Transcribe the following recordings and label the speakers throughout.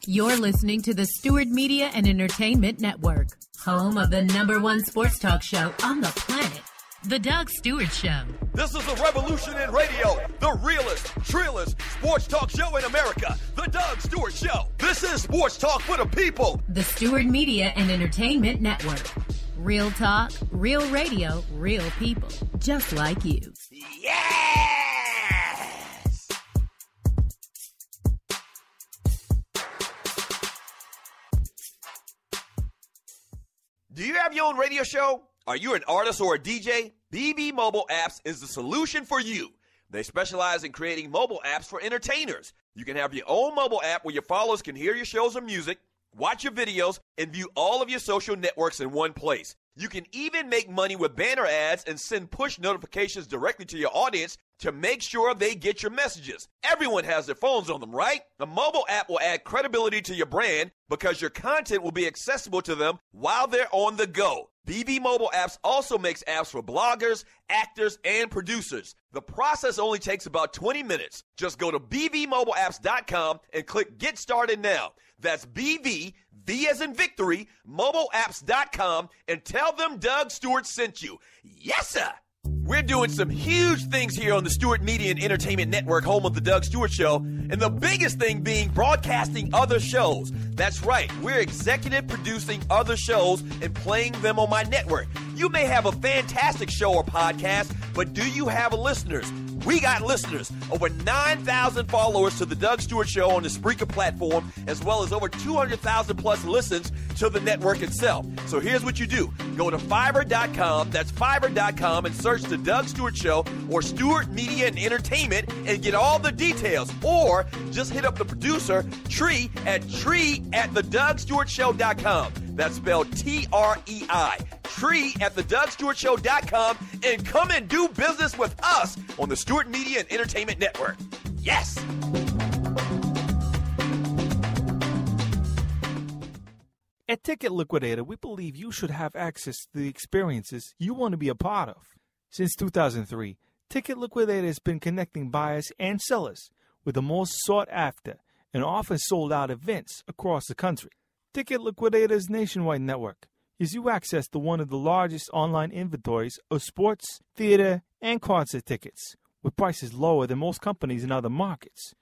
Speaker 1: You're listening to the Stewart Media and Entertainment Network, home of the #1 sports talk show on the planet, The Doug Stewart Show.
Speaker 2: This is a revolution in radio, the realest, trillest sports talk show in America, The Doug Stewart Show. This is sports talk for the people.
Speaker 1: The Stewart Media and Entertainment Network. Real talk, real radio, real people, just like you.
Speaker 2: Yes! Do you have your own radio show? Are you an artist or a DJ? BB Mobile Apps is the solution for you. They specialize in creating mobile apps for entertainers. You can have your own mobile app where your followers can hear your shows or music, watch your videos, and view all of your social networks in one place. You can even make money with banner ads and send push notifications directly to your audience to make sure they get your messages. Everyone has their phones on them, right? A mobile app will add credibility to your brand because your content will be accessible to them while they're on the go. BB Mobile Apps also makes apps for bloggers, actors, and producers. The process only takes about 20 minutes. Just go to bbmobileapps.com and click Get Started Now. That's BV, V as in victory, mobileapps.com, and tell them Doug Stewart sent you. Yes, sir! We're doing some huge things here on the Stewart Media and Entertainment Network, home of the Doug Stewart Show, and the biggest thing being broadcasting other shows. That's right, we're executive producing other shows and playing them on my network. You may have a fantastic show or podcast, but do you have listeners? We got listeners. Over 9,000 followers to the Doug Stewart Show on the Spreaker platform, as well as over 200,000 plus listens to the network itself. So here's what you do. Go to Fiverr.com, that's Fiverr.com, and search the Doug Stewart Show or Stewart Media and Entertainment and get all the details. Or just hit up the producer, Tree, at TreeAtTheDougStewartShow.com. That's spelled Trei. TreeAtTheDougStewartShow.com, and come and do business with us on the Stewart Media and Entertainment Network. Yes!
Speaker 3: At Ticket Liquidator, we believe you should have access to the experiences you want to be a part of. Since 2003, Ticket Liquidator has been connecting buyers and sellers with the most sought-after and often sold-out events across the country. Ticket Liquidator's nationwide network gives you access to one of the largest online inventories of sports, theater, and concert tickets, with prices lower than most companies in other markets.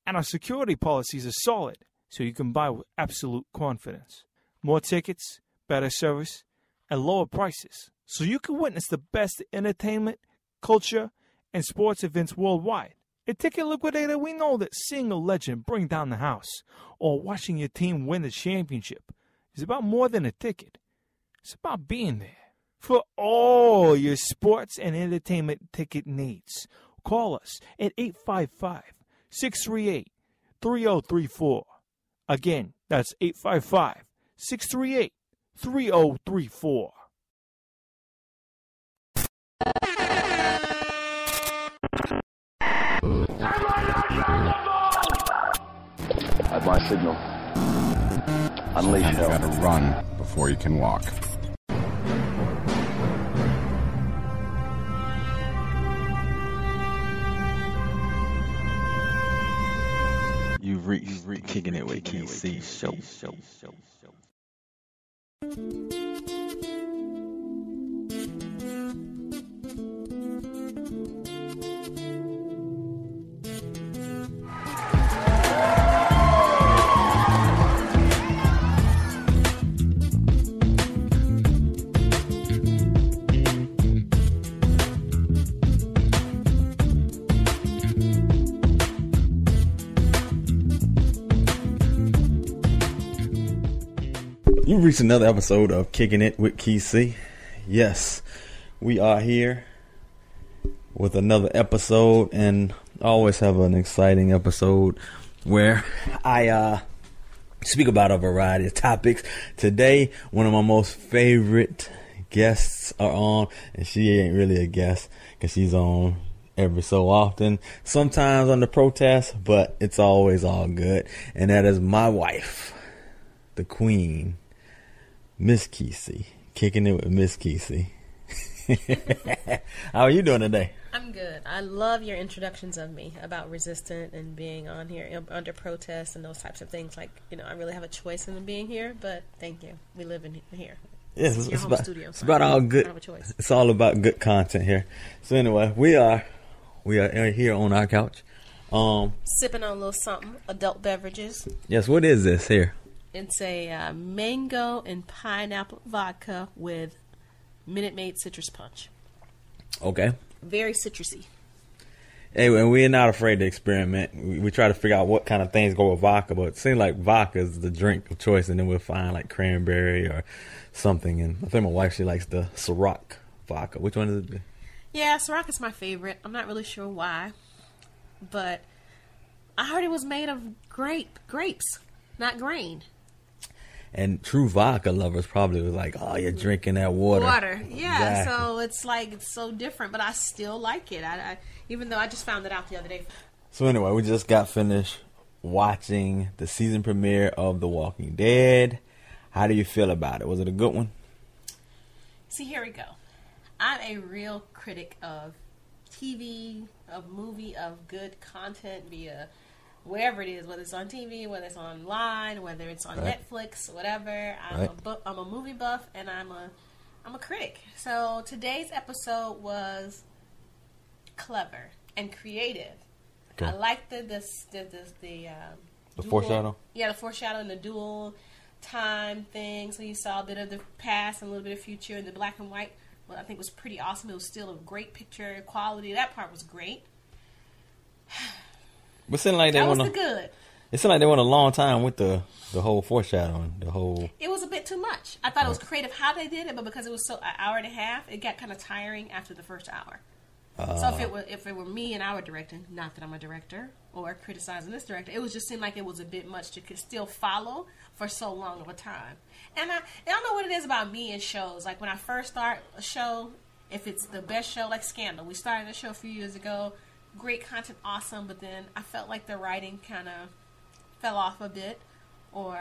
Speaker 3: And our security policies are solid, so you can buy with absolute confidence. More tickets, better service, and lower prices, so you can witness the best entertainment, culture, and sports events worldwide. At Ticket Liquidator, we know that seeing a legend bring down the house or watching your team win the championship is about more than a ticket. It's about being there. For all your sports and entertainment ticket needs, call us at 855-638-3034. Again, that's 855-638-3034.
Speaker 4: At my signal, unleash hell.
Speaker 5: You gotta run before you can walk.
Speaker 6: You've reached Kicking It with Kysii show.
Speaker 7: You've reached another episode of Kicking It with Kysii. Yes, we are here with another episode, and I always have an exciting episode where I speak about a variety of topics. Today, one of my most favorite guests are on, and she ain't really a guest because she's on every so often, sometimes on the protest, but it's always all good, and that is my wife, the queen, Miss Kysii. Kicking It with Miss Kysii. How are you doing today?
Speaker 8: I'm good. I love your introductions of me about resistant and being on here under protest and those types of things. Like, I really have a choice in being here, but thank you. We live in here.
Speaker 7: Yes,
Speaker 8: it's
Speaker 7: about,
Speaker 8: studio,
Speaker 7: it's about all good.
Speaker 8: I have a choice.
Speaker 7: It's all about good content here. So anyway, we are here on our couch.
Speaker 8: Sipping on a little something, adult beverages.
Speaker 7: Yes, what is this here?
Speaker 8: It's a mango and pineapple vodka with Minute Maid citrus punch.
Speaker 7: Okay.
Speaker 8: Very citrusy.
Speaker 7: Hey, and we're not afraid to experiment. We try to figure out what kind of things go with vodka, but it seems like vodka is the drink of choice, and then we'll find like cranberry or something. And I think my wife, she likes the Ciroc vodka. Which one is it?
Speaker 8: Yeah, Ciroc is my favorite. I'm not really sure why, but I heard it was made of grapes, not grain.
Speaker 7: And true vodka lovers probably was like, oh, you're drinking that water.
Speaker 8: Yeah.
Speaker 7: Exactly.
Speaker 8: So it's like, it's so different, but I still like it. I even though I just found it out the other day.
Speaker 7: So anyway, we just got finished watching the season premiere of The Walking Dead. How do you feel about it? Was it a good one?
Speaker 8: See, here we go. I'm a real critic of TV, of movie, of good content via wherever it is, whether it's on TV, whether it's online, whether it's on Netflix, whatever. I'm a movie buff, and I'm a critic. So today's episode was clever and creative.
Speaker 7: Okay.
Speaker 8: I like the
Speaker 7: foreshadow.
Speaker 8: Yeah, the foreshadow and the dual time thing. So you saw a bit of the past and a little bit of future, and the black and white. Well, I think was pretty awesome. It was still a great picture quality. That part was great.
Speaker 7: But it seemed like
Speaker 8: that was the good.
Speaker 7: It seemed like they went a long time with the whole foreshadowing,
Speaker 8: It was a bit too much. I thought it was creative how they did it, but because it was so an hour and a half, it got kind of tiring after the first hour. So if it were me and I were directing, not that I'm a director or criticizing this director, it was just seemed like it was a bit much to still follow for so long of a time. And I don't know what it is about me and shows. Like when I first start a show, if it's the best show, like Scandal, we started a show a few years ago. Great content, awesome, but then I felt like the writing kind of fell off a bit, or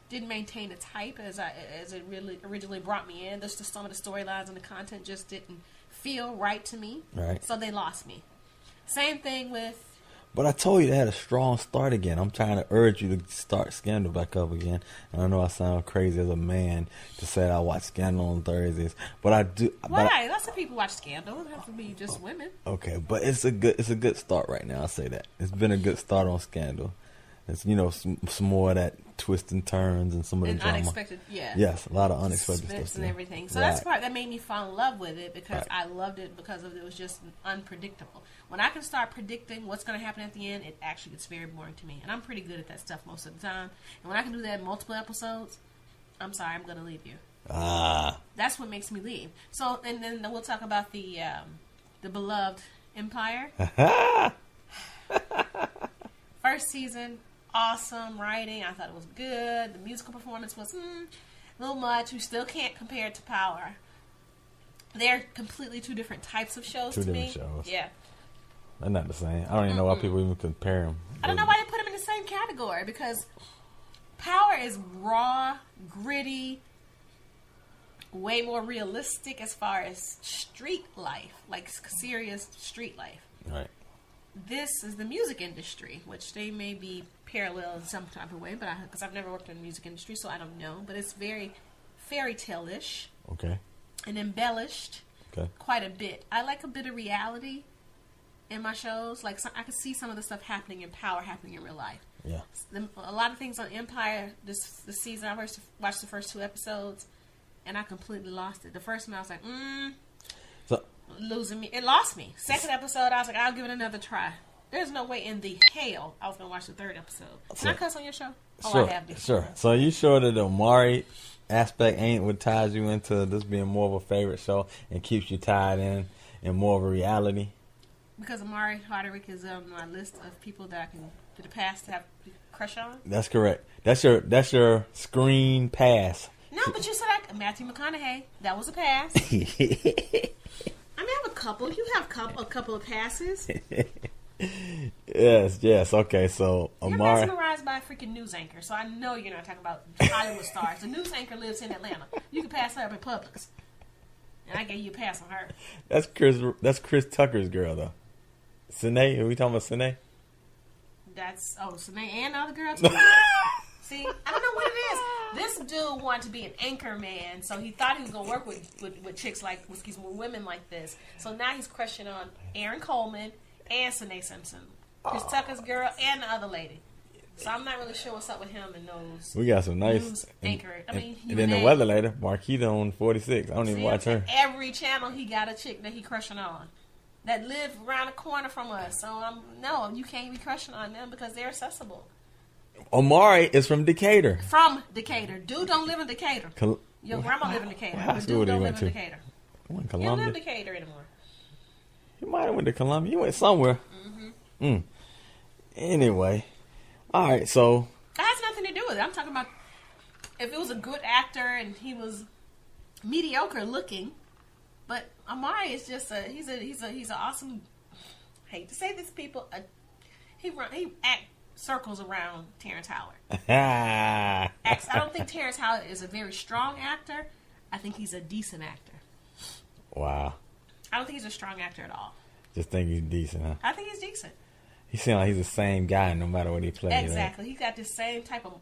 Speaker 8: didn't maintain its hype as it really originally brought me in. Just some of the storylines and the content just didn't feel right to me.
Speaker 7: Right.
Speaker 8: So they lost me. Same thing with.
Speaker 7: But I told you they had a strong start again. I'm trying to urge you to start Scandal back up again. And I know I sound crazy as a man to say I watch Scandal on Thursdays, but I do.
Speaker 8: Why? Lots of people watch Scandal. It doesn't have to be just women.
Speaker 7: Okay, but it's a good start right now. I say that it's been a good start on Scandal. It's some more of that twists and turns and some of the drama.
Speaker 8: Unexpected, yeah.
Speaker 7: Yes, a lot of unexpected stuff
Speaker 8: and everything. So that's the part that made me fall in love with it because I loved it because it was just unpredictable. When I can start predicting what's going to happen at the end, it actually gets very boring to me. And I'm pretty good at that stuff most of the time. And when I can do that in multiple episodes, I'm sorry, I'm going to leave you. That's what makes me leave. So, and then we'll talk about the beloved Empire. First season, awesome writing. I thought it was good. The musical performance was a little much. We still can't compare it to Power. They're completely two different types of shows to me.
Speaker 7: Two different shows.
Speaker 8: Yeah.
Speaker 7: They're not the same. I don't even know why people even compare them.
Speaker 8: I don't know why they put them in the same category because Power is raw, gritty, way more realistic as far as street life, like serious street life.
Speaker 7: Right.
Speaker 8: This is the music industry, which they may be parallel in some type of way, but because I've never worked in the music industry, so I don't know. But it's very fairy tale-ish.
Speaker 7: Okay.
Speaker 8: And embellished.
Speaker 7: Okay. Quite
Speaker 8: a bit. I like a bit of reality in my shows. Like I could see some of the stuff happening in Power happening in real life.
Speaker 7: Yeah.
Speaker 8: A lot of things on Empire this season. I watched the first 2 episodes, and I completely lost it. The first one I was like, losing me. It lost me. Second episode, I was like, I'll give it another try. There's no way in the hell I was going to watch the 3rd episode. Can I cuss on your show?
Speaker 7: Sure,
Speaker 8: I have this.
Speaker 7: Sure. So you sure that the Amari aspect ain't what ties you into this being more of a favorite show and keeps you tied in more of a reality?
Speaker 8: Because Amari Hardwick is on my list of people that I can, to the past, to have crush on.
Speaker 7: That's correct. That's your screen pass.
Speaker 8: No, but you said Matthew McConaughey. That was a pass. I mean, I have a couple. You have a couple of passes.
Speaker 7: Yes. Okay, so Amari.
Speaker 8: You're mesmerized by a freaking news anchor, so I know you're not talking about Hollywood stars. The news anchor lives in Atlanta. You can pass her up in Publix. And I gave you a pass on her.
Speaker 7: That's Chris Tucker's girl, though. Sine? Are we talking about Sine?
Speaker 8: Sine and the other girl, too. See, I don't know what it is. This dude wanted to be an anchor man, so he thought he was going to work with chicks with women like this. So now he's crushing on Aaron Coleman and Sine Simpson. Chris Tucker's girl and the other lady. So I'm not really sure what's up with him and those.
Speaker 7: We got some nice
Speaker 8: anchor.
Speaker 7: And then the weather lady, Marquita on 46. I don't even watch her.
Speaker 8: Every channel he got a chick that he crushing on that live around the corner from us. So no, you can't be crushing on them because they're accessible.
Speaker 7: Omari is from Decatur.
Speaker 8: Dude don't live in Decatur. Your grandma live in Decatur.
Speaker 7: What school
Speaker 8: dude don't
Speaker 7: went
Speaker 8: live
Speaker 7: to?
Speaker 8: in Decatur.
Speaker 7: He went
Speaker 8: He don't live in Decatur anymore.
Speaker 7: He might have went to Columbia. He went somewhere. Anyway. All right, so
Speaker 8: That has nothing to do with it. I'm talking about if it was a good actor and he was mediocre looking, but Amari is just he's an awesome. Hate to say this, people. He act circles around Terrence Howard. I don't think Terrence Howard is a very strong actor. I think he's a decent actor.
Speaker 7: Wow.
Speaker 8: I don't think he's a strong actor at all.
Speaker 7: Just think he's decent, huh?
Speaker 8: I think he's decent.
Speaker 7: He seems like he's the same guy no matter what he plays.
Speaker 8: Exactly. Right? He's got the same type of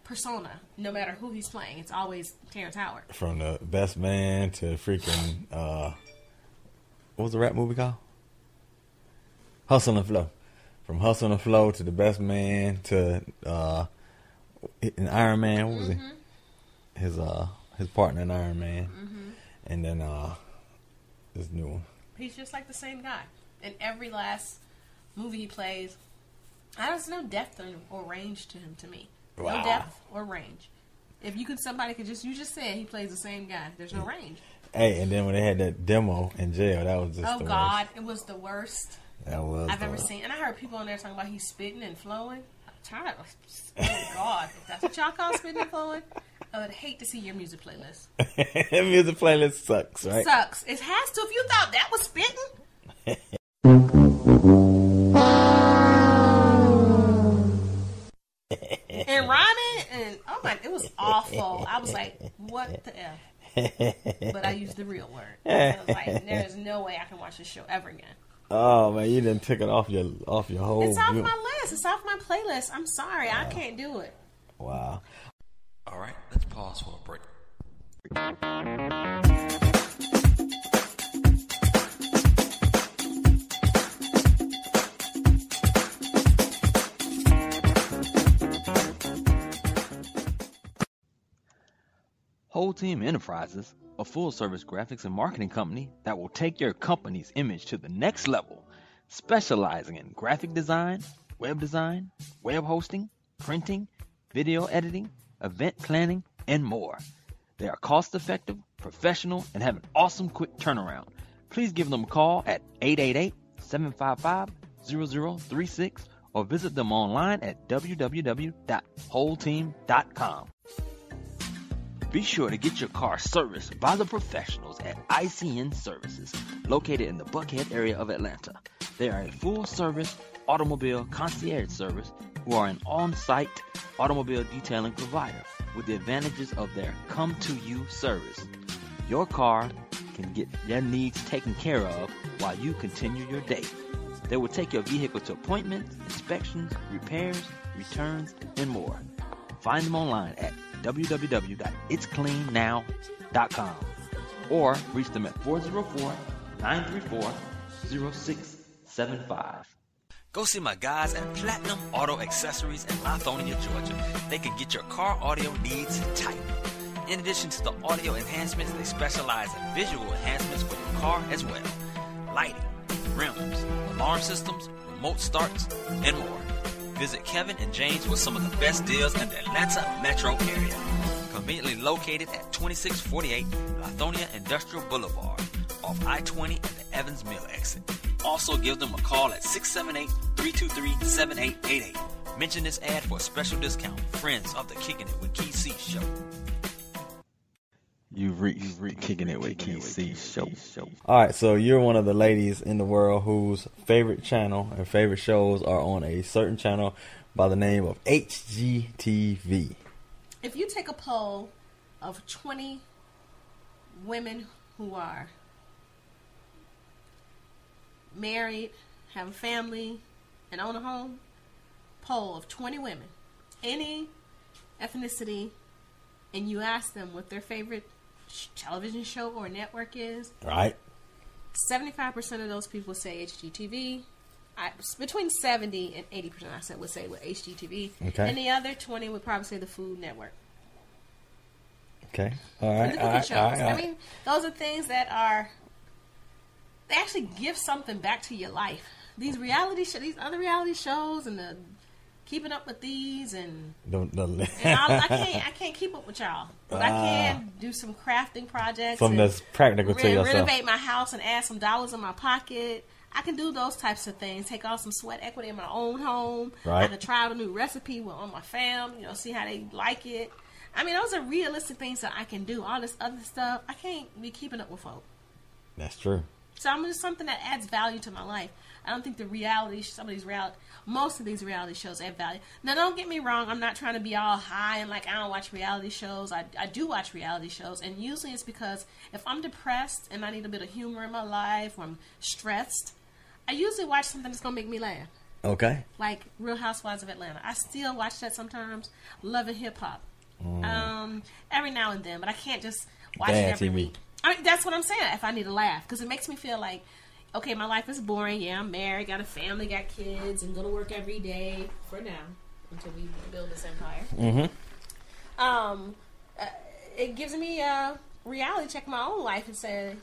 Speaker 8: persona no matter who he's playing. It's always Terrence Howard. From
Speaker 7: The Best Man to freaking, what was the rap movie called? Hustle and Flow. From Hustle and Flow to The Best Man to in Iron Man. What was his partner in Iron Man? And then this new one.
Speaker 8: He's just like the same guy in every last movie he plays. There's no depth or range to him to me.
Speaker 7: Wow.
Speaker 8: No depth or range. If you just said he plays the same guy. There's no range.
Speaker 7: Hey, and then when they had that demo in jail, that was just worst.
Speaker 8: It was the worst
Speaker 7: I've
Speaker 8: ever seen. And I heard people on there talking about he's spitting and flowing. Oh God, if that's what y'all call spitting and flowing, I would hate to see your music playlist.
Speaker 7: Music playlist sucks, right?
Speaker 8: Sucks. It has to. If you thought that was spitting. And rhyming, and it was awful. I was like, what the F? But I used the real word. I was like, there's no way I can watch this show ever again.
Speaker 7: Oh man, you didn't take it off your whole.
Speaker 8: It's off my list. It's off my playlist. I'm sorry, I can't do it.
Speaker 7: Wow.
Speaker 2: All right, let's pause for a break.
Speaker 6: Whole Team Enterprises, a full-service graphics and marketing company that will take your company's image to the next level, specializing in graphic design, web hosting, printing, video editing, event planning, and more. They are cost-effective, professional, and have an awesome quick turnaround. Please give them a call at 888-755-0036 or visit them online at www.wholeteam.com. Be sure to get your car serviced by the professionals at ICN Services, located in the Buckhead area of Atlanta. They are a full-service automobile concierge service who are an on-site automobile detailing provider with the advantages of their come-to-you service. Your car can get their needs taken care of while you continue your day. They will take your vehicle to appointments, inspections, repairs, returns, and more. Find them online at www.itscleannow.com or reach them at 404-934-0675.
Speaker 9: Go see my guys at Platinum Auto Accessories in Lithonia, Georgia. They can get your car audio needs tight. In addition to the audio enhancements, they specialize in visual enhancements for your car as well. Lighting, rims, alarm systems, remote starts, and more. Visit Kevin and James with some of the best deals in the Atlanta metro area. Conveniently located at 2648 Lithonia Industrial Boulevard, off I-20 and the Evans Mill exit. Also give them a call at 678-323-7888. Mention this ad for a special discount. Friends of the Kicking It with Kysii show.
Speaker 6: You Kicking It with Kysii show.
Speaker 7: All right, so you're one of the ladies in the world whose favorite channel and favorite shows are on a certain channel by the name of HGTV.
Speaker 8: If you take a poll of 20 women who are married, have a family, and own a home, poll of 20 women, any ethnicity, and you ask them what their favorite television show or network is.
Speaker 7: Right.
Speaker 8: 75% of those people say HGTV. Between 70 and 80% I said would say HGTV.
Speaker 7: Okay.
Speaker 8: And the other 20 would probably say the Food Network.
Speaker 7: Okay. All right.
Speaker 8: The cooking shows. I mean, those are things that are, they actually give something back to your life. These other reality shows, and the Keeping Up with These, and I can't keep up with y'all, but I can do some crafting projects.
Speaker 7: Something that's practical to yourself.
Speaker 8: Renovate my house and add some dollars in my pocket. I can do those types of things. Take on some sweat equity in my own home.
Speaker 7: Right.
Speaker 8: I can try out a new recipe on my fam. See how they like it. I mean, those are realistic things that I can do. All this other stuff, I can't be keeping up with folk.
Speaker 7: That's true.
Speaker 8: So I'm just something that adds value to my life. I don't think most of these reality shows add value. Now, don't get me wrong. I'm not trying to be all high and like I don't watch reality shows. I do watch reality shows, and usually it's because if I'm depressed and I need a bit of humor in my life, or I'm stressed, I usually watch something that's gonna make me laugh.
Speaker 7: Okay.
Speaker 8: Like Real Housewives of Atlanta. I still watch that sometimes. Love and Hip Hop. Every now and then, but I can't just watch it every week. I mean, that's what I'm saying. If I need a laugh, because it makes me feel like, okay, my life is boring. Yeah, I'm married, got a family, got kids, and go to work every day for now until we build this empire. Mm-hmm. It gives me a reality check in my own life and say,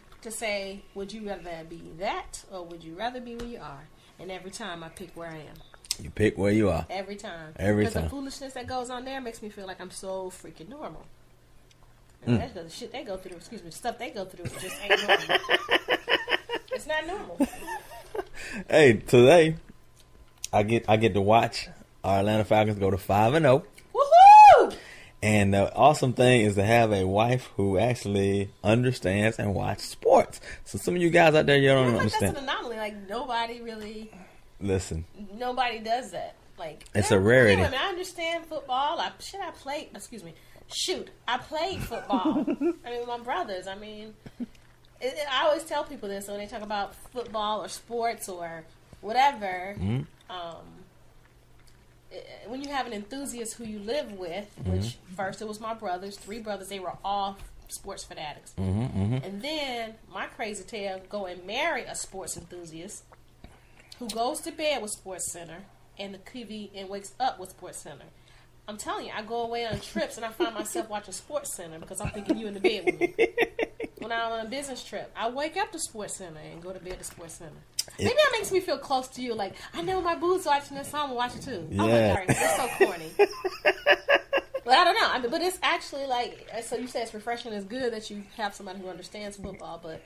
Speaker 8: would you rather be that, or would you rather be where you are? And every time I pick where I am.
Speaker 7: You pick where you are.
Speaker 8: Every time.
Speaker 7: Because
Speaker 8: the foolishness that goes on there makes me feel like I'm so freaking normal. And that's the shit they go through. Stuff they go through just ain't normal. It's not normal.
Speaker 7: Hey, today I get to watch our Atlanta Falcons go to 5-0.
Speaker 8: Woohoo!
Speaker 7: And the awesome thing is to have a wife who actually understands and watches sports. So some of you guys out there, you don't understand.
Speaker 8: That's an anomaly. Like nobody really.
Speaker 7: Listen.
Speaker 8: Nobody does that. Like
Speaker 7: it's a rarity.
Speaker 8: I understand football. I played football. I mean, with my brothers. I mean, I always tell people this when they talk about football or sports or whatever. When you have an enthusiast who you live with, which first it was my brothers, 3 brothers, they were all sports fanatics. And then my crazy tail go and marry a sports enthusiast who goes to bed with Sports Center and the TV and wakes up with Sports Center. I'm telling you, I go away on trips and I find myself watching Sports Center because I'm thinking you in the bed with me. When I'm on a business trip, I wake up to Sports Center and go to bed to Sports Center. Maybe that makes me feel close to you. Like, I know my boo's watching this, so I'm going to watch it too. Yeah. Oh my God, it's so corny. But I don't know. I mean, but it's actually like, so you say it's refreshing. It's good that you have somebody who understands football, but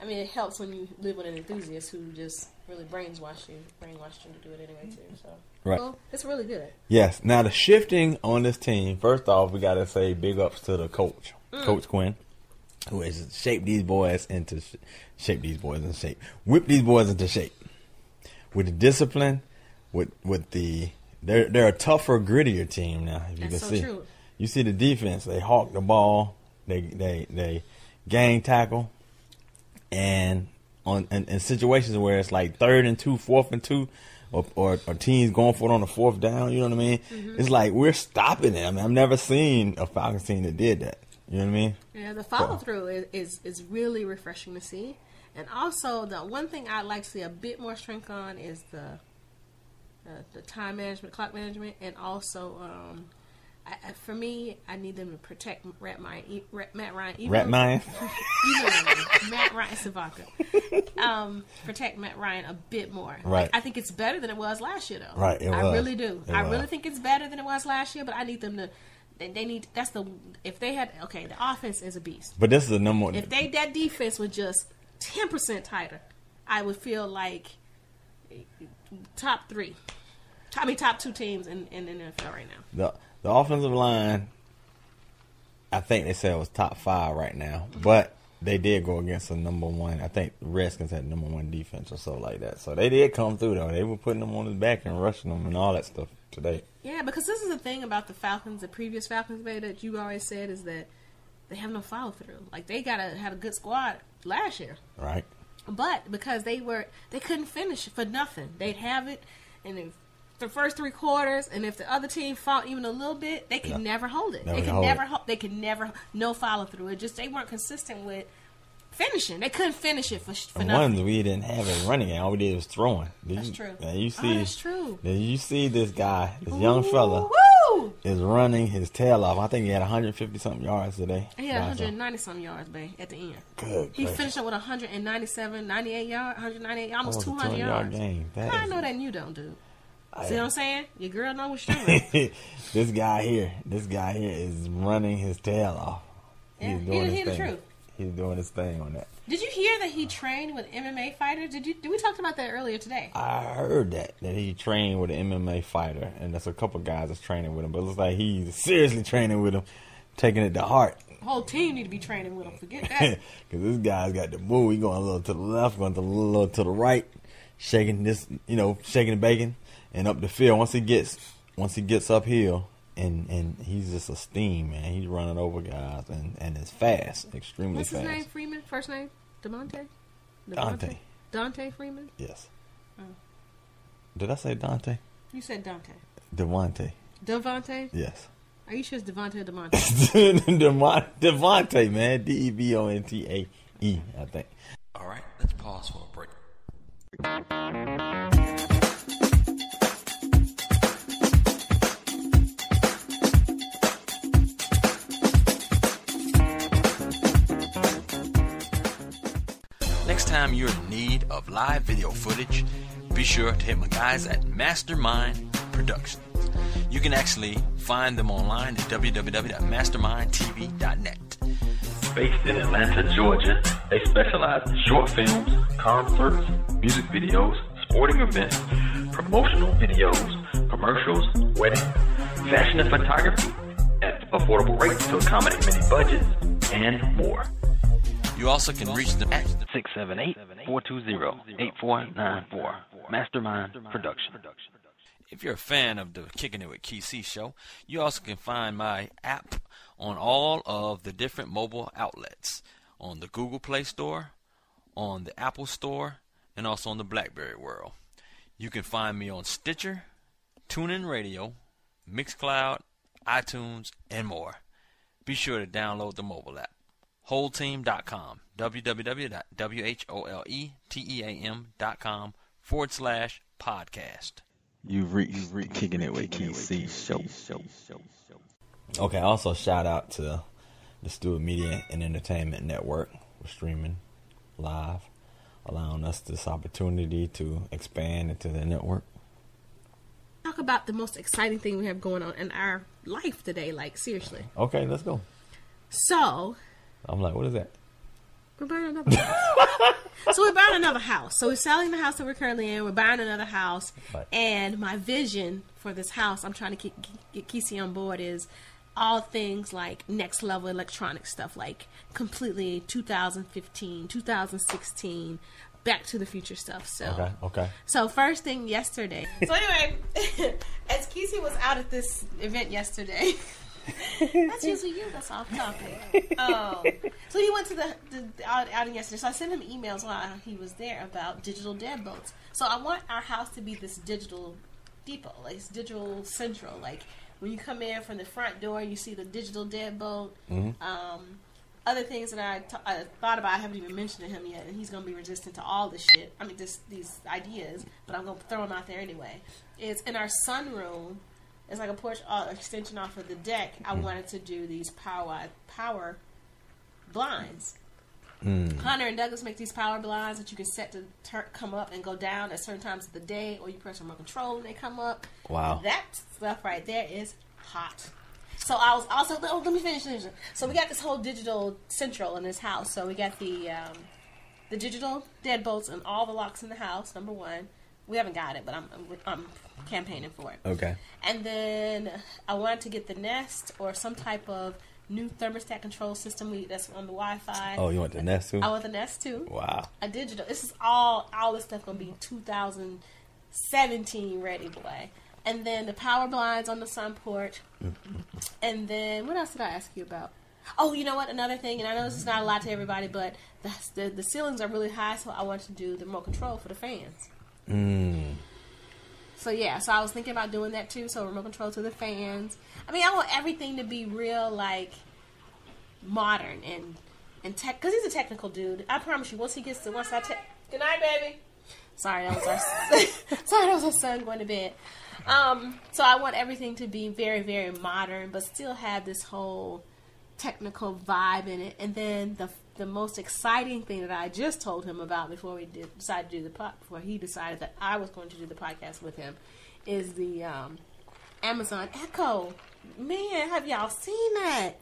Speaker 8: I mean, it helps when you live with an enthusiast who just really brainwashed you to do it anyway too. So,
Speaker 7: right.
Speaker 8: Well, it's really good.
Speaker 7: Yes. Now the shifting on this team. First off, we got to say big ups to the coach, Coach Quinn, who has whip these boys into shape with the discipline, with the they're a tougher, grittier team now. If you can see, true. You see the defense. They hawk the ball. They gang tackle. And in situations where it's like 3rd and 2, 4th and 2, or teams going for it on the 4th down, you know what I mean? It's like we're stopping them. I've never seen a Falcons team that did that. You know what I mean? Yeah,
Speaker 8: the follow through is really refreshing to see. And also the one thing I'd like to see a bit more strength on is the time management, clock management, and also for me, I need them to protect Matt Ryan. Matt Ryan Savanka. Protect Matt Ryan a bit more.
Speaker 7: Right.
Speaker 8: Like, I think it's better than it was last year, though.
Speaker 7: Right.
Speaker 8: I really do. Really think it's better than it was last year, but I need them to. The offense is a beast.
Speaker 7: But this is the number one.
Speaker 8: If that defense was just 10% tighter, I would feel like top 2 teams in the NFL right now.
Speaker 7: The offensive line, I think they said it was top 5 right now, but they did go against the number 1. I think the Redskins had number 1 defense or so like that. So they did come through though. They were putting them on his back and rushing them and all that stuff today.
Speaker 8: Yeah, because this is the thing about the Falcons, the previous Falcons way that you always said is that they have no follow through. Like they had a good squad last year,
Speaker 7: right?
Speaker 8: But because they couldn't finish for nothing. They'd have it, and if the first 3 quarters, and if the other team fought even a little bit, they could never hold it. They could never no follow through. It just they weren't consistent with finishing. They couldn't finish it for nothing.
Speaker 7: One, we didn't have a running game. All we did was throwing.
Speaker 8: That's true.
Speaker 7: That's
Speaker 8: true.
Speaker 7: You see this guy, this young fella, is running his tail off. I think he had 150-something yards today.
Speaker 8: He had 190-something yards, babe, at the end.
Speaker 7: Good.
Speaker 8: He finished up with 98 yards, 198, almost 200
Speaker 7: yards.
Speaker 8: Game. I know that and you don't, dude. See what I'm saying? Your girl know what she's doing.
Speaker 7: This guy here is running his tail off.
Speaker 8: Yeah, he's the truth.
Speaker 7: He's doing his thing on that.
Speaker 8: Did you hear that he trained with MMA fighters? Did we talk about that earlier today?
Speaker 7: I heard that he trained with an MMA fighter, and there's a couple guys that's training with him. But it looks like he's seriously training with him, taking it to heart.
Speaker 8: The whole team need to be training with him. Forget that.
Speaker 7: Because this guy's got the move. He's going a little to the left, going a little to the right, shaking the bacon, and up the field. Once he gets uphill. And he's just a steam, man. He's running over guys and is fast, extremely fast.
Speaker 8: What's his name, Freeman? First name? Dante? Dante Freeman?
Speaker 7: Yes. Oh. Did I say Dante?
Speaker 8: You said Dante.
Speaker 7: Devontae? Yes.
Speaker 8: Are you sure it's Devontae or Demonte?
Speaker 7: Devontae, man. Devontae, I think.
Speaker 9: All right, let's pause for a break. Next time you're in need of live video footage, be sure to hit my guys at Mastermind Productions. You can actually find them online at www.mastermindtv.net.
Speaker 6: Based in Atlanta, Georgia, they specialize in short films, concerts, music videos, sporting events, promotional videos, commercials, weddings, fashion and photography at affordable rates to accommodate many budgets, and more.
Speaker 9: You also can reach them at
Speaker 6: 678-420-8494. Mastermind Production.
Speaker 9: If you're a fan of the Kicking It with Kysii show, you also can find my app on all of the different mobile outlets, on the Google Play Store, on the Apple Store, and also on the BlackBerry World. You can find me on Stitcher, TuneIn Radio, Mixcloud, iTunes, and more. Be sure to download the mobile app. Wholeteam.com, www.wholeteam.com/podcast.
Speaker 7: You've reached Kicking It with Kysii show. Okay, also shout out to the Stewart Media and Entertainment Network for streaming live, allowing us this opportunity to expand into the network.
Speaker 8: Talk about the most exciting thing we have going on in our life today, like seriously.
Speaker 7: Okay, let's go.
Speaker 8: So
Speaker 7: I'm like, what is that?
Speaker 8: We're buying another house. So we're buying another house. So we're selling the house that we're currently in. We're buying another house. Right. And my vision for this house, I'm trying to get Kysii on board, is all things like next level electronic stuff, like completely 2015, 2016, Back to the Future stuff. So
Speaker 7: okay.
Speaker 8: So first thing yesterday. So anyway, as Kysii was out at this event yesterday. That's usually you that's off topic. So he went to the outing yesterday. So I sent him emails while he was there about digital deadbolts. So I want our house to be this digital depot, like it's digital central. Like when you come in from the front door, you see the digital deadbolt. Mm-hmm. Other things that I thought about, I haven't even mentioned to him yet, and he's going to be resistant to all this shit. I mean, just these ideas, but I'm going to throw them out there anyway. It's in our sunroom. It's like a porch extension off of the deck. I wanted to do these power blinds. Hunter and Douglas make these power blinds that you can set to come up and go down at certain times of the day, or you press remote control and they come up.
Speaker 7: Wow.
Speaker 8: That stuff right there is hot. So I was also, let me finish. So we got this whole digital central in this house. So we got the digital deadbolts and all the locks in the house, number one. We haven't got it, but I'm campaigning for it.
Speaker 7: Okay.
Speaker 8: And then I wanted to get the Nest or some type of new thermostat control system that's on the Wi-Fi.
Speaker 7: Oh, you want the Nest too?
Speaker 8: I want the Nest too.
Speaker 7: Wow.
Speaker 8: A digital. This is all this stuff gonna be 2017 ready, boy. And then the power blinds on the sun porch. And then what else did I ask you about? Oh, you know what? Another thing, and I know this is not a lot to everybody, but the ceilings are really high, so I want to do the remote control for the fans. So yeah, so I was thinking about doing that too. So remote control to the fans. I mean, I want everything to be real, like modern and tech. Because he's a technical dude. I promise you, once I good night, baby. Sorry, that was our son going to bed. So I want everything to be very, very modern, but still have this whole technical vibe in it. And then the most exciting thing that I just told him about before he decided that I was going to do the podcast with him is the Amazon Echo. Man, have y'all seen that?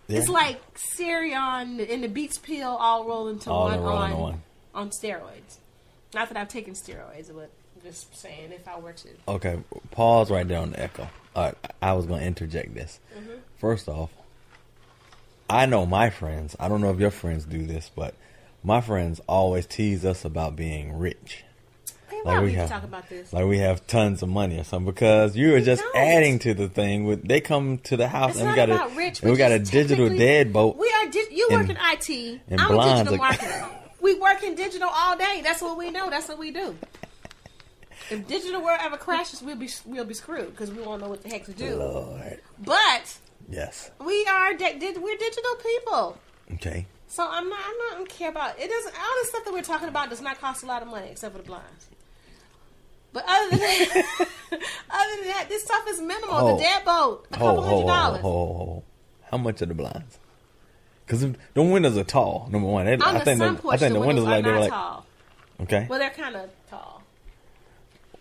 Speaker 8: Yeah. It's like Siri and the Beats pill all rolled into one on steroids. Not that I've taken steroids, but just saying if I were to.
Speaker 7: Okay, pause right there on the Echo. I was going to interject this. Mm-hmm. First off, I know my friends. I don't know if your friends do this, but my friends always tease us about being rich.
Speaker 8: Hey, why we talk about this?
Speaker 7: Like we have tons of money or something, because you are just adding to the thing. They come to the house and we got a digital deadbolt.
Speaker 8: We are. You work in IT. I'm a digital marketer. We work in digital all day. That's what we know. That's what we do. If digital world ever crashes, we'll be screwed because we won't know what the heck to do.
Speaker 7: Lord.
Speaker 8: But
Speaker 7: yes,
Speaker 8: we are. We're digital people.
Speaker 7: Okay.
Speaker 8: So I don't care about it. Doesn't all the stuff that we're talking about does not cost a lot of money except for the blinds. But other than that, this stuff is minimal. The deadbolt, a couple $100.
Speaker 7: How much are the blinds? Because the windows are tall. Number one, I think the windows
Speaker 8: are
Speaker 7: like they were like
Speaker 8: tall.
Speaker 7: Okay.
Speaker 8: Well, they're kind of tall,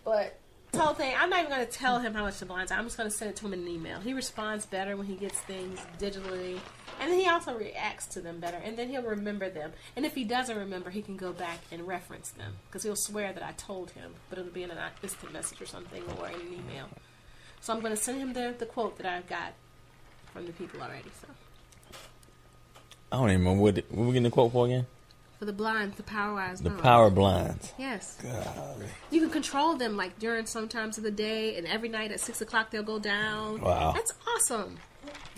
Speaker 8: but the whole thing. I'm not even going to tell him how much the blinds are. I'm just going to send it to him in an email. He responds better when he gets things digitally, and then he also reacts to them better, and then he'll remember them. And if he doesn't remember, he can go back and reference them because he'll swear that I told him, but it'll be in an instant message or something or in an email. So I'm going to send him the quote that I've got from the people already. So.
Speaker 7: I don't even remember what we getting the quote for again?
Speaker 8: For the blinds, the power-wise blinds.
Speaker 7: The power blinds.
Speaker 8: Yes.
Speaker 7: God.
Speaker 8: You can control them like during some times of the day, and every night at 6 o'clock they'll go down.
Speaker 7: Wow.
Speaker 8: That's awesome.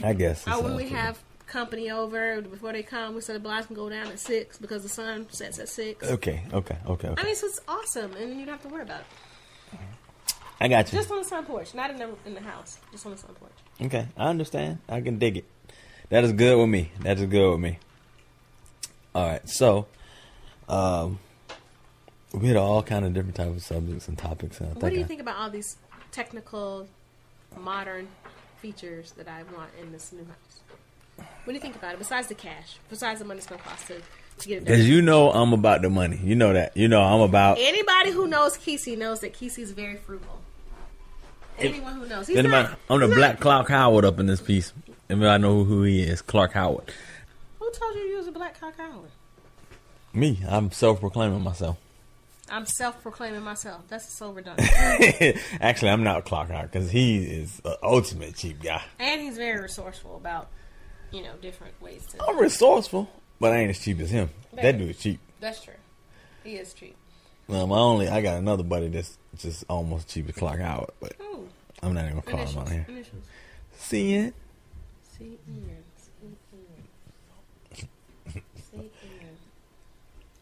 Speaker 7: I guess.
Speaker 8: When we have company over, before they come, we said the blinds can go down at 6 because the sun sets at 6.
Speaker 7: Okay. I
Speaker 8: mean, so it's awesome, and you don't have to worry about it.
Speaker 7: I got you.
Speaker 8: Just on the sun porch, not in the house. Just on the sun porch.
Speaker 7: Okay, I understand. I can dig it. That is good with me. All right, so we had all kind of different types of subjects and topics. And
Speaker 8: what do you think about all these technical, modern features that I want in this new house? What do you think about it? Besides the cash, besides the money it's going to cost to get it done.
Speaker 7: Because you know I'm about the money. You know that. You know I'm about.
Speaker 8: Anybody who knows Kysii knows that Kysii is very frugal. Anyone who knows,
Speaker 7: I'm the Black Clark Howard up in this piece. I know who he is, Clark Howard.
Speaker 8: Who told you was a Black Clark Howard?
Speaker 7: Me. I'm self-proclaiming myself.
Speaker 8: I'm self-proclaiming myself. That's so redundant.
Speaker 7: Actually, I'm not Clark Howard because he is an ultimate cheap guy.
Speaker 8: And he's very resourceful about, different ways to.
Speaker 7: I'm resourceful, but I ain't as cheap as him. That dude is cheap.
Speaker 8: That's true. He is cheap.
Speaker 7: Well, I got another buddy that's just almost cheap as Clark Howard, but I'm not even gonna call him on here.
Speaker 8: Initials.
Speaker 7: C-N.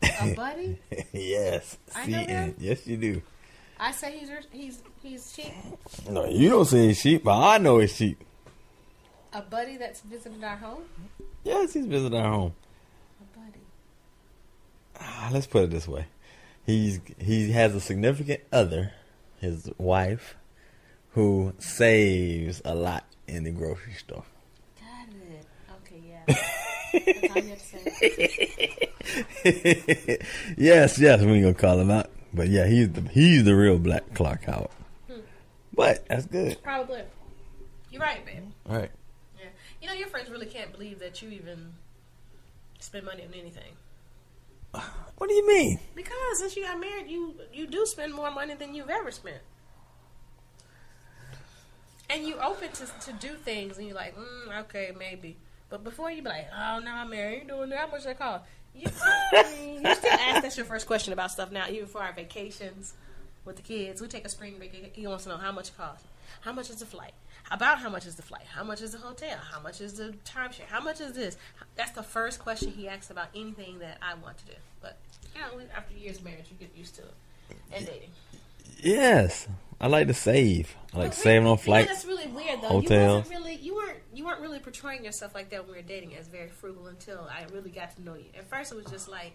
Speaker 8: A buddy?
Speaker 7: Yes.
Speaker 8: I know him.
Speaker 7: Yes, you do.
Speaker 8: I say he's cheap.
Speaker 7: No, you don't say he's cheap, but I know he's cheap.
Speaker 8: A buddy that's visited our home?
Speaker 7: Yes, he's visited our home.
Speaker 8: A buddy.
Speaker 7: Let's put it this way. He has a significant other, his wife, who saves a lot in the grocery store.
Speaker 8: Got it. Okay, yeah. That's all you have to say.
Speaker 7: Yes, we ain't gonna call him out. But yeah, he's the real Black Clark Howard. But that's good.
Speaker 8: Probably. You're right, babe.
Speaker 7: All right.
Speaker 8: Yeah. Your friends really can't believe that you even spend money on anything.
Speaker 7: What do you mean?
Speaker 8: Because since you got married, you do spend more money than you've ever spent. And you're open to do things, and you're like, okay, maybe. But before you be like, oh, no, I'm married. You're doing that. How much that cost? You still ask that's your first question about stuff now, even for our vacations. with the kids. We take a spring break. He wants to know how much it costs. How much is the flight? About how much is the flight? How much is the hotel? How much is the timeshare? How much is this? That's the first question he asks about anything that I want to do. But after years of marriage, you get used to it and dating.
Speaker 7: Yes, I like to save. I like saving on flights.
Speaker 8: That's really weird, though.
Speaker 7: Hotels.
Speaker 8: You weren't really portraying yourself like that when we were dating as very frugal until I really got to know you. At first, it was just like,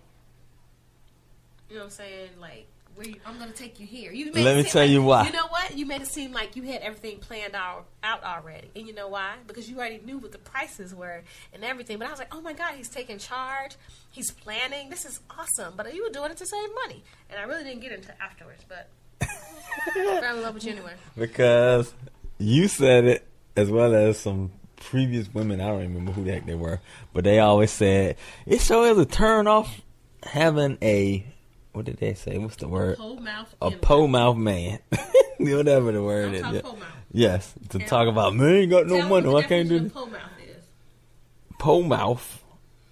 Speaker 8: you know what I'm saying, like, I'm going to take you here.
Speaker 7: Let me tell you why.
Speaker 8: You know what? You made it seem like you had everything planned out already. And you know why? Because you already knew what the prices were and everything. But I was like, oh, my God, he's taking charge. He's planning. This is awesome. But you were doing it to save money. And I really didn't get into it afterwards. But I fell in love with you anyway.
Speaker 7: Because you said it as well as some previous women. I don't remember who the heck they were. But they always said, it sure is a turn off having a... What did they say? What's the word? A po-mouth man. Whatever the word is. Yeah. Yes. To talk about, man, ain't got no money. I can't do this. Po-mouth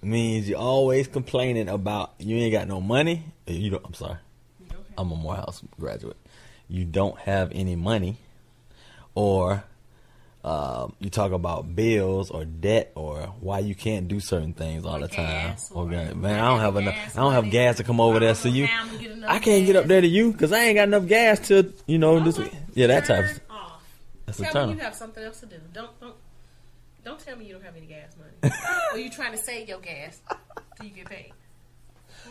Speaker 7: means you're always complaining about you ain't got no money. I'm sorry. I'm a Morehouse graduate. You don't have any money. Or you talk about bills or debt or why you can't do certain things all the time. Okay, man, I don't have enough. I don't have gas to come over there. So I can't get up there to you because I ain't got enough gas to, this week. Yeah, that type of stuff. That's a turn.
Speaker 8: Tell me you have something else to do. Don't tell me you don't have any gas money. Or you trying to save your gas till you get paid.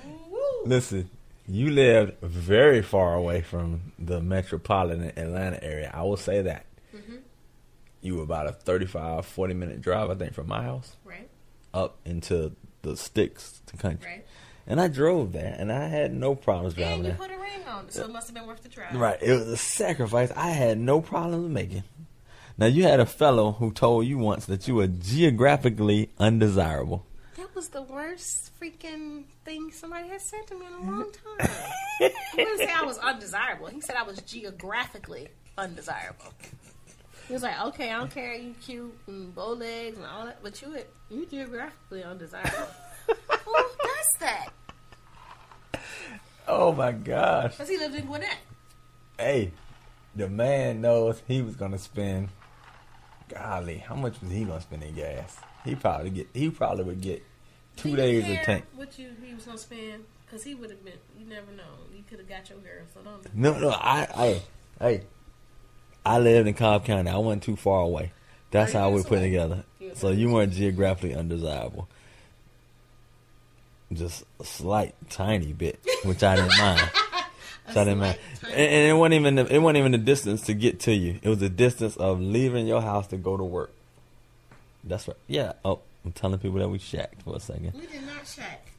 Speaker 8: Woo.
Speaker 7: Listen, you lived very far away from the metropolitan Atlanta area. I will say that. Mm-hmm. You were about a 35, 40-minute drive, I think, from my house.
Speaker 8: Right.
Speaker 7: Up into the sticks to country.
Speaker 8: Right.
Speaker 7: And I drove there, and I had no problems driving there.
Speaker 8: And you put a ring on it, so it must have been worth the drive.
Speaker 7: Right. It was a sacrifice I had no problems making. Now, you had a fellow who told you once that you were geographically undesirable.
Speaker 8: That was the worst freaking thing somebody had said to me in a long time. He didn't say I was undesirable. He said I was geographically undesirable. He was like, okay, I don't care, you cute and bow legs and all that, but you geographically undesirable. Who does that?
Speaker 7: Oh, my gosh.
Speaker 8: Because he lived in Gwinnett.
Speaker 7: Hey, the man knows he was going to spend, golly, how much was he going to spend in gas? He probably would get 2 days of tank.
Speaker 8: What he was going to spend? Because he would have been, you never know. You could have got your girl, so don't.
Speaker 7: No, I lived in Cobb County. I wasn't too far away. That's how we put it together. So you weren't geographically undesirable. Just a slight, tiny bit, which I didn't mind. And it wasn't even the distance to get to you. It was the distance of leaving your house to go to work. That's right. Yeah. Oh, I'm telling people that we shacked for a second.
Speaker 8: We did not shack.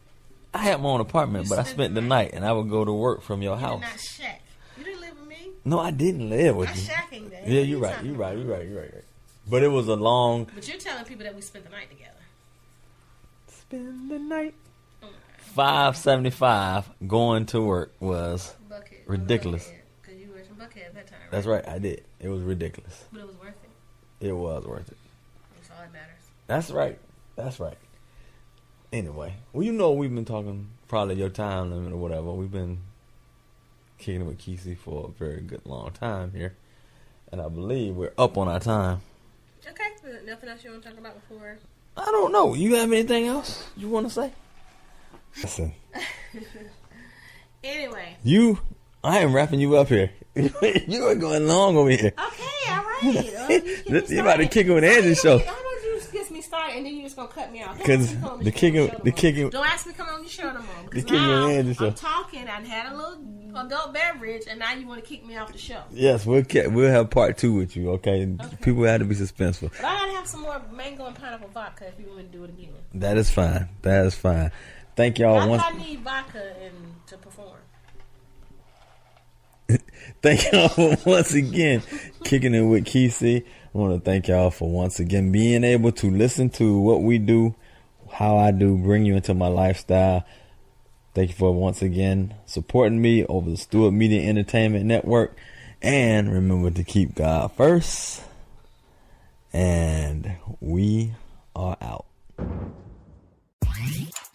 Speaker 7: I had my own apartment, but I spent the night, and I would go to work from your house.
Speaker 8: You did not shack. You didn't live with me?
Speaker 7: No, I didn't live with you.
Speaker 8: Not shacking then.
Speaker 7: Yeah, you're right. But it was a long...
Speaker 8: But you're telling people that we spent the night together.
Speaker 7: Spend the night. $5.75 going to work was ridiculous.
Speaker 8: Because you were from Buckhead at that time, right?
Speaker 7: That's right, I did. It was ridiculous.
Speaker 8: But it was worth it.
Speaker 7: It was worth it.
Speaker 8: That's all that matters.
Speaker 7: That's right. Anyway, well, we've been talking probably your time limit or whatever. We've been kicking it with Kysii for a very good long time here. And I believe we're up on our time.
Speaker 8: Okay. Nothing else you want to talk about before?
Speaker 7: I don't know. You have anything else you want to say? Listen.
Speaker 8: Anyway.
Speaker 7: I am wrapping you up here. You are going long over here.
Speaker 8: Okay, all right.
Speaker 7: You about to kick it with Angie's show.
Speaker 8: How about you just get me started and then you just going to cut me off?
Speaker 7: Because the kicking.
Speaker 8: Don't ask me to come on your show no more.
Speaker 7: The kicking with Angie's show.
Speaker 8: I'm talking. I had a little adult beverage and now you want to kick me off the show.
Speaker 7: Yes, we'll have part 2 with you, okay? People have to be suspenseful.
Speaker 8: But I got to have some more mango and pineapple vodka if you want to do it again.
Speaker 7: That is fine. Thank y'all.
Speaker 8: I need vodka to perform.
Speaker 7: Thank y'all for once again kicking it with Kysii. I want to thank y'all for once again being able to listen to what we do, how I do, bring you into my lifestyle. Thank you for once again supporting me over the Stewart Media Entertainment Network. And remember to keep God first. And we are out.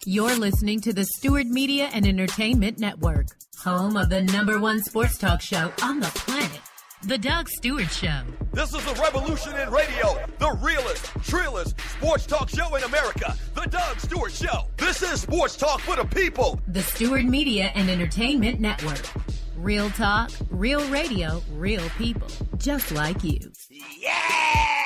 Speaker 1: You're listening to the Stewart Media and Entertainment Network, home of the #1 sports talk show on the planet, The Doug Stewart Show.
Speaker 2: This is a revolution in radio, the realest, trillest sports talk show in America, The Doug Stewart Show. This is sports talk for the people.
Speaker 1: The Stewart Media and Entertainment Network. Real talk, real radio, real people, just like you.
Speaker 2: Yeah!